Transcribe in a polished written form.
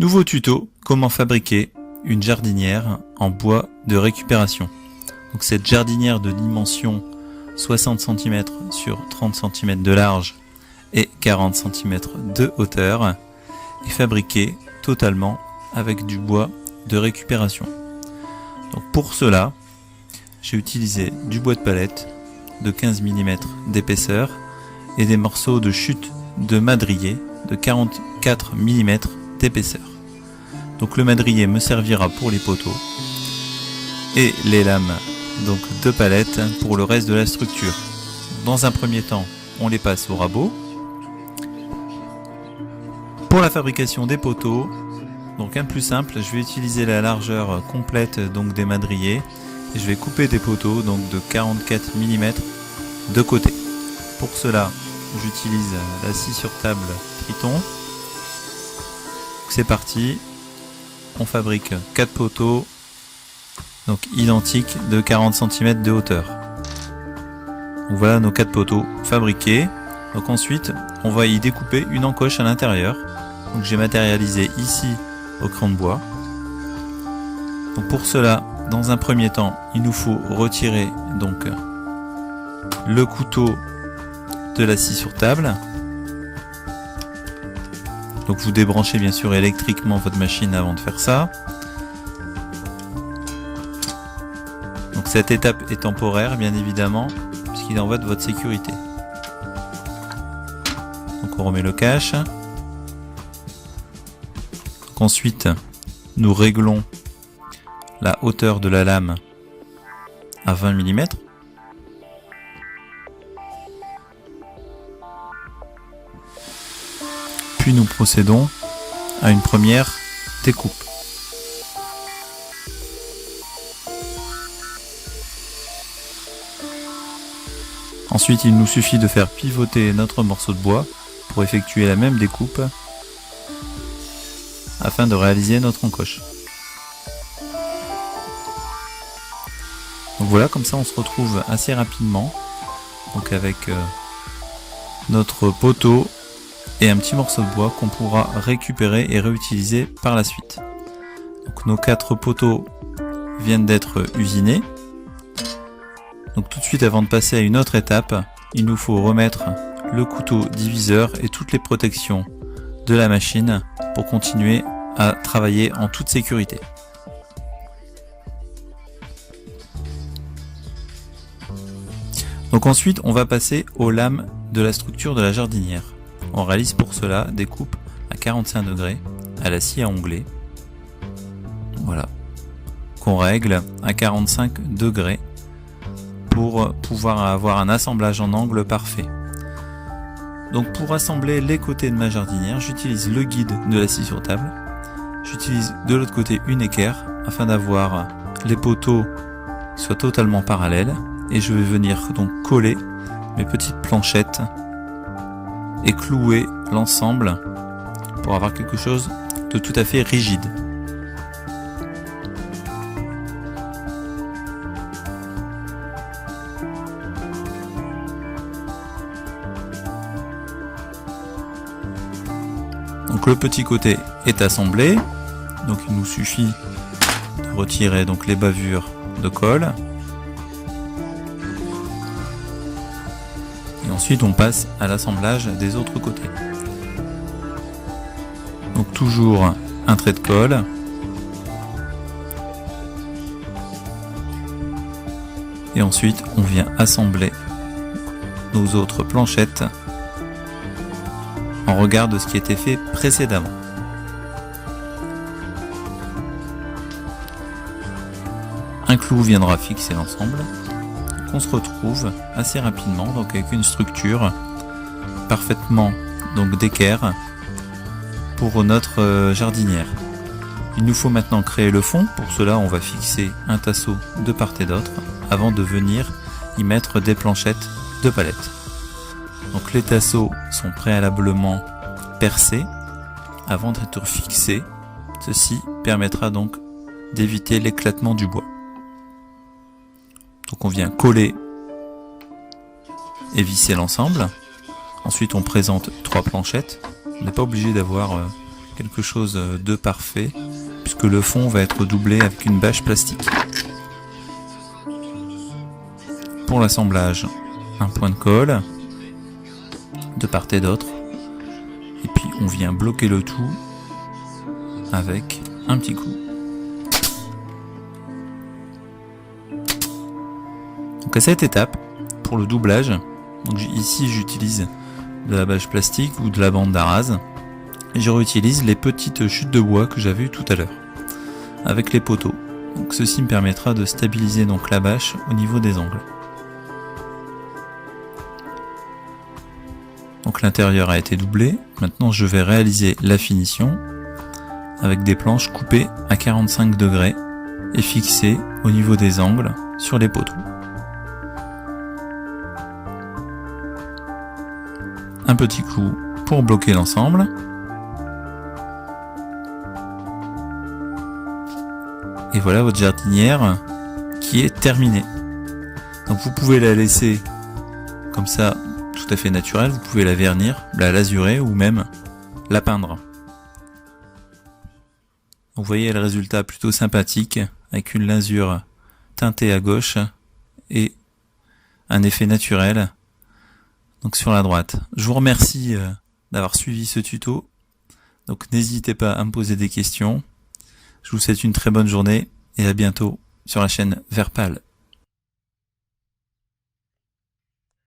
Nouveau tuto, comment fabriquer une jardinière en bois de récupération. Donc cette jardinière de dimension 60 cm sur 30 cm de large et 40 cm de hauteur est fabriquée totalement avec du bois de récupération. Donc pour cela, j'ai utilisé du bois de palette de 15 mm d'épaisseur et des morceaux de chute de madrier de 44 mm d'épaisseur. Donc le madrier me servira pour les poteaux et les lames donc de palette pour le reste de la structure. Dans un premier temps, on les passe au rabot. Pour la fabrication des poteaux, donc un plus simple, je vais utiliser la largeur complète donc des madriers et je vais couper des poteaux donc de 44 mm de côté. Pour cela, j'utilise la scie sur table Triton. C'est parti, on fabrique 4 poteaux donc identiques de 40 cm de hauteur. Donc voilà nos 4 poteaux fabriqués. Donc ensuite, on va y découper une encoche à l'intérieur. Donc j'ai matérialisé ici au crayon de bois. Donc pour cela, dans un premier temps, il nous faut retirer donc le couteau de la scie sur table. Donc vous débranchez bien sûr électriquement votre machine avant de faire ça. Donc cette étape est temporaire bien évidemment, puisqu'il en va de votre sécurité. Donc on remet le cache. Donc ensuite, nous réglons la hauteur de la lame à 20 mm. Puis nous procédons à une première découpe. Ensuite, il nous suffit de faire pivoter notre morceau de bois pour effectuer la même découpe afin de réaliser notre encoche. Donc voilà, comme ça on se retrouve assez rapidement donc avec notre poteau et un petit morceau de bois qu'on pourra récupérer et réutiliser par la suite. Donc nos 4 poteaux viennent d'être usinés. Donc tout de suite, avant de passer à une autre étape, il nous faut remettre le couteau diviseur et toutes les protections de la machine pour continuer à travailler en toute sécurité. Donc ensuite, on va passer aux lames de la structure de la jardinière. On réalise pour cela des coupes à 45 degrés à la scie à onglet. Voilà. Qu'on règle à 45 degrés pour pouvoir avoir un assemblage en angle parfait. Donc pour assembler les côtés de ma jardinière, j'utilise le guide de la scie sur table. J'utilise de l'autre côté une équerre afin d'avoir les poteaux qui soient totalement parallèles. Et je vais venir donc coller mes petites planchettes et clouer l'ensemble pour avoir quelque chose de tout à fait rigide. Donc le petit côté est assemblé, donc il nous suffit de retirer donc les bavures de colle. Et ensuite on passe à l'assemblage des autres côtés. Donc toujours un trait de colle. Et ensuite on vient assembler nos autres planchettes en regard de ce qui a été fait précédemment. Un clou viendra fixer l'ensemble. On se retrouve assez rapidement donc avec une structure parfaitement donc d'équerre pour notre jardinière. Il nous faut maintenant créer le fond. Pour cela, on va fixer un tasseau de part et d'autre avant de venir y mettre des planchettes de palette. Donc les tasseaux sont préalablement percés avant d'être fixés. Ceci permettra donc d'éviter l'éclatement du bois. Donc on vient coller et visser l'ensemble. Ensuite on présente 3 planchettes. On n'est pas obligé d'avoir quelque chose de parfait, puisque le fond va être doublé avec une bâche plastique. Pour l'assemblage, un point de colle, de part et d'autre, et puis on vient bloquer le tout avec un petit coup. Donc à cette étape, pour le doublage, donc ici j'utilise de la bâche plastique ou de la bande d'arase, et je réutilise les petites chutes de bois que j'avais eu tout à l'heure, avec les poteaux. Donc ceci me permettra de stabiliser donc la bâche au niveau des angles. Donc l'intérieur a été doublé, maintenant je vais réaliser la finition avec des planches coupées à 45 degrés et fixées au niveau des angles sur les poteaux. Un petit coup pour bloquer l'ensemble. Et voilà votre jardinière qui est terminée. Donc vous pouvez la laisser comme ça, tout à fait naturelle, vous pouvez la vernir, la lazurer ou même la peindre. Vous voyez le résultat plutôt sympathique avec une lasure teintée à gauche et un effet naturel donc sur la droite. Je vous remercie d'avoir suivi ce tuto. Donc n'hésitez pas à me poser des questions. Je vous souhaite une très bonne journée et à bientôt sur la chaîne Verpal.